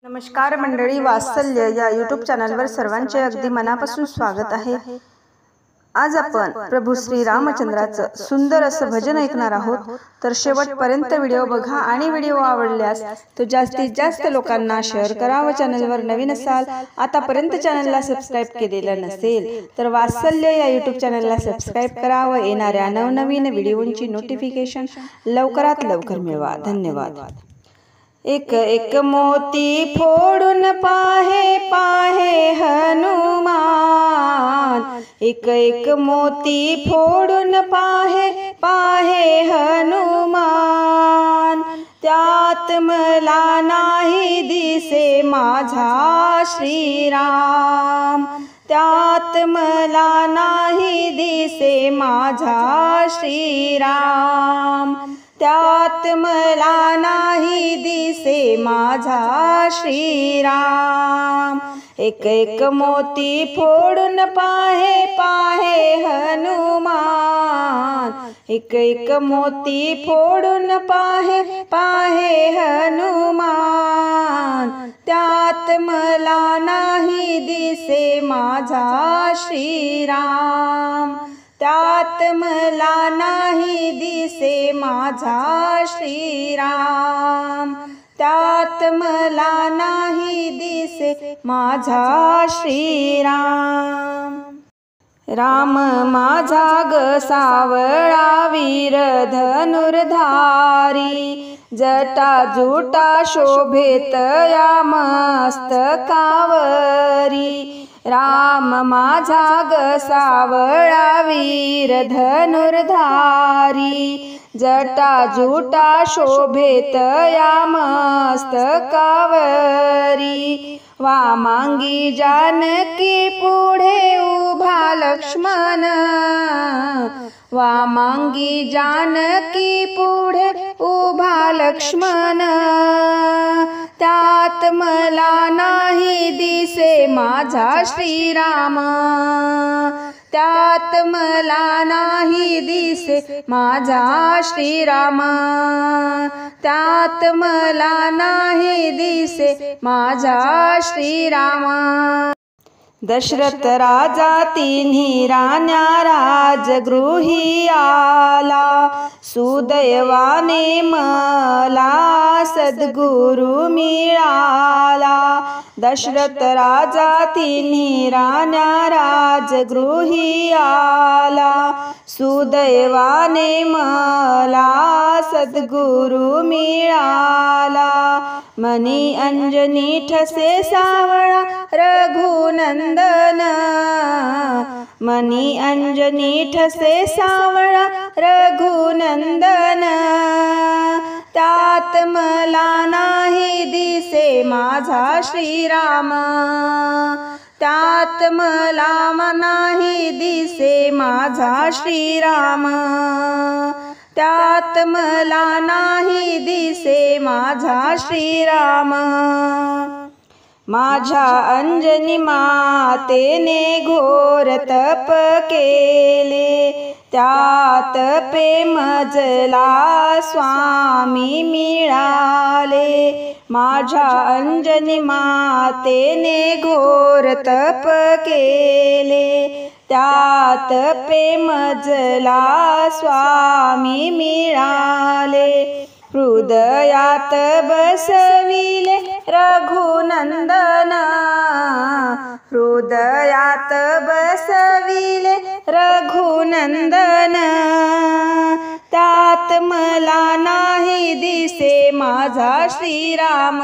नमस्कार मंडळी, वात्सल्य या यूट्यूब चॅनलवर सर्वांचे अगदी मनापासून स्वागत आहे। आज आपण प्रभू श्री रामचंद्राचं सुंदर असं भजन ऐकणार आहोत, तर शेवटपर्यंत व्हिडिओ बघा आणि व्हिडिओ आवडल्यास तो जास्तीत जास्त लोकांना शेअर करा व चॅनलवर नवीन असाल, आतापर्यंत चॅनलला सबस्क्राइब केलेलं नसेल तर वात्सल्य या यूट्यूब चॅनलला सबस्क्राइब करा व येणाऱ्या नवनवीन व्हिडिओंची नोटिफिकेशन लवकरात लवकर मिळवा। धन्यवाद। एक एक मोती फोडून पाहे पाहे हनुमान, एक एक मोती फोडून पाहे पाहे हनुमान, त्यात मला नाही दिसे माझा श्रीराम, त्यात मला नाही दिसे माझा श्रीराम, त्यात मला नाही दिसे माझा श्रीराम। एक एक मोती फोडून पाहे पाहे हनुमान, एक एक मोती फोडून पाहे पाहे हनुमान, त्यात मला नाही दिसे माझा श्रीराम, त्यात मला नाही दिसे माझा श्रीराम, त्यात मला नाही दिसे माझा श्रीराम। राम माझा ग सावळा वीर धनुर्धारी, जटा जुटा शोभेत या मस्तकावरी, राम माझा ग सावळा वीर धनुर्धारी, जटा जुटा शोभेत या मस्तकावरी, वामांगी जानकी पुढे उभा लक्ष्मण, वामांगी जानकी पुढे उभा लक्ष्मण, त्यात मला नाही दिसे माझा श्रीराम, त्यात मला नाही दिसे माझा श्रीराम, त्यात मला नाही दिसे माझा श्रीराम। दशरथ राजा तिन्ही राण्या राजगृही आला, सुदैवाने मला सद्गुरु मिळाला, दशरथ राजा तिन्ही राण्या राजगृही आला, सुदैवाने मला सद्गुरु मिळाला, मनी अंजनी ठसे सावळा रघुनंदन, मनी अंजनी ठसे सावळा रघुनंदन, त्यात मला नाही दिसे माझा श्रीराम, त्यात मला नाही दिसे माझा श्रीराम, त्यात मला नाही दिसे माझा श्रीराम। माझ्या अंजनी मातेने घोर तप केले, त्या तपे मजला स्वामी मिळाले, माझ्या अंजनी मातेने घोर तप केले, त्या तपे मजला स्वामी मिळाले, हृदयात बसविले रघुनंदन, हृदयात बसविले रघुनंदन, त्यात मला नाही दिसे माझा श्रीराम,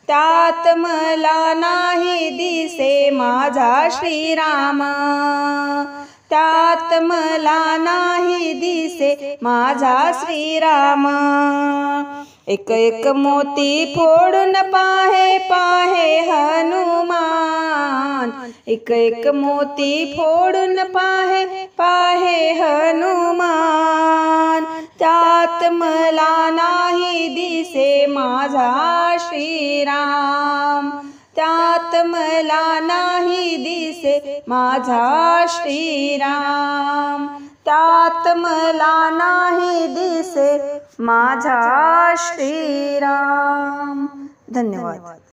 त्यात मला नाही दिसे माझा श्रीराम, त्यात मला नाही दिसे माझा श्रीराम। एक एक मोती फोडून पाहे पाहे हनुमान, एक एक मोती फोडून पाहे पाहे हनुमान, त्यात मला नाही दिसे माझा श्रीराम, त्यात मला नाही दिसे माझा श्रीराम, त्यात मला नाही दिसे माझा श्रीराम। धन्यवाद.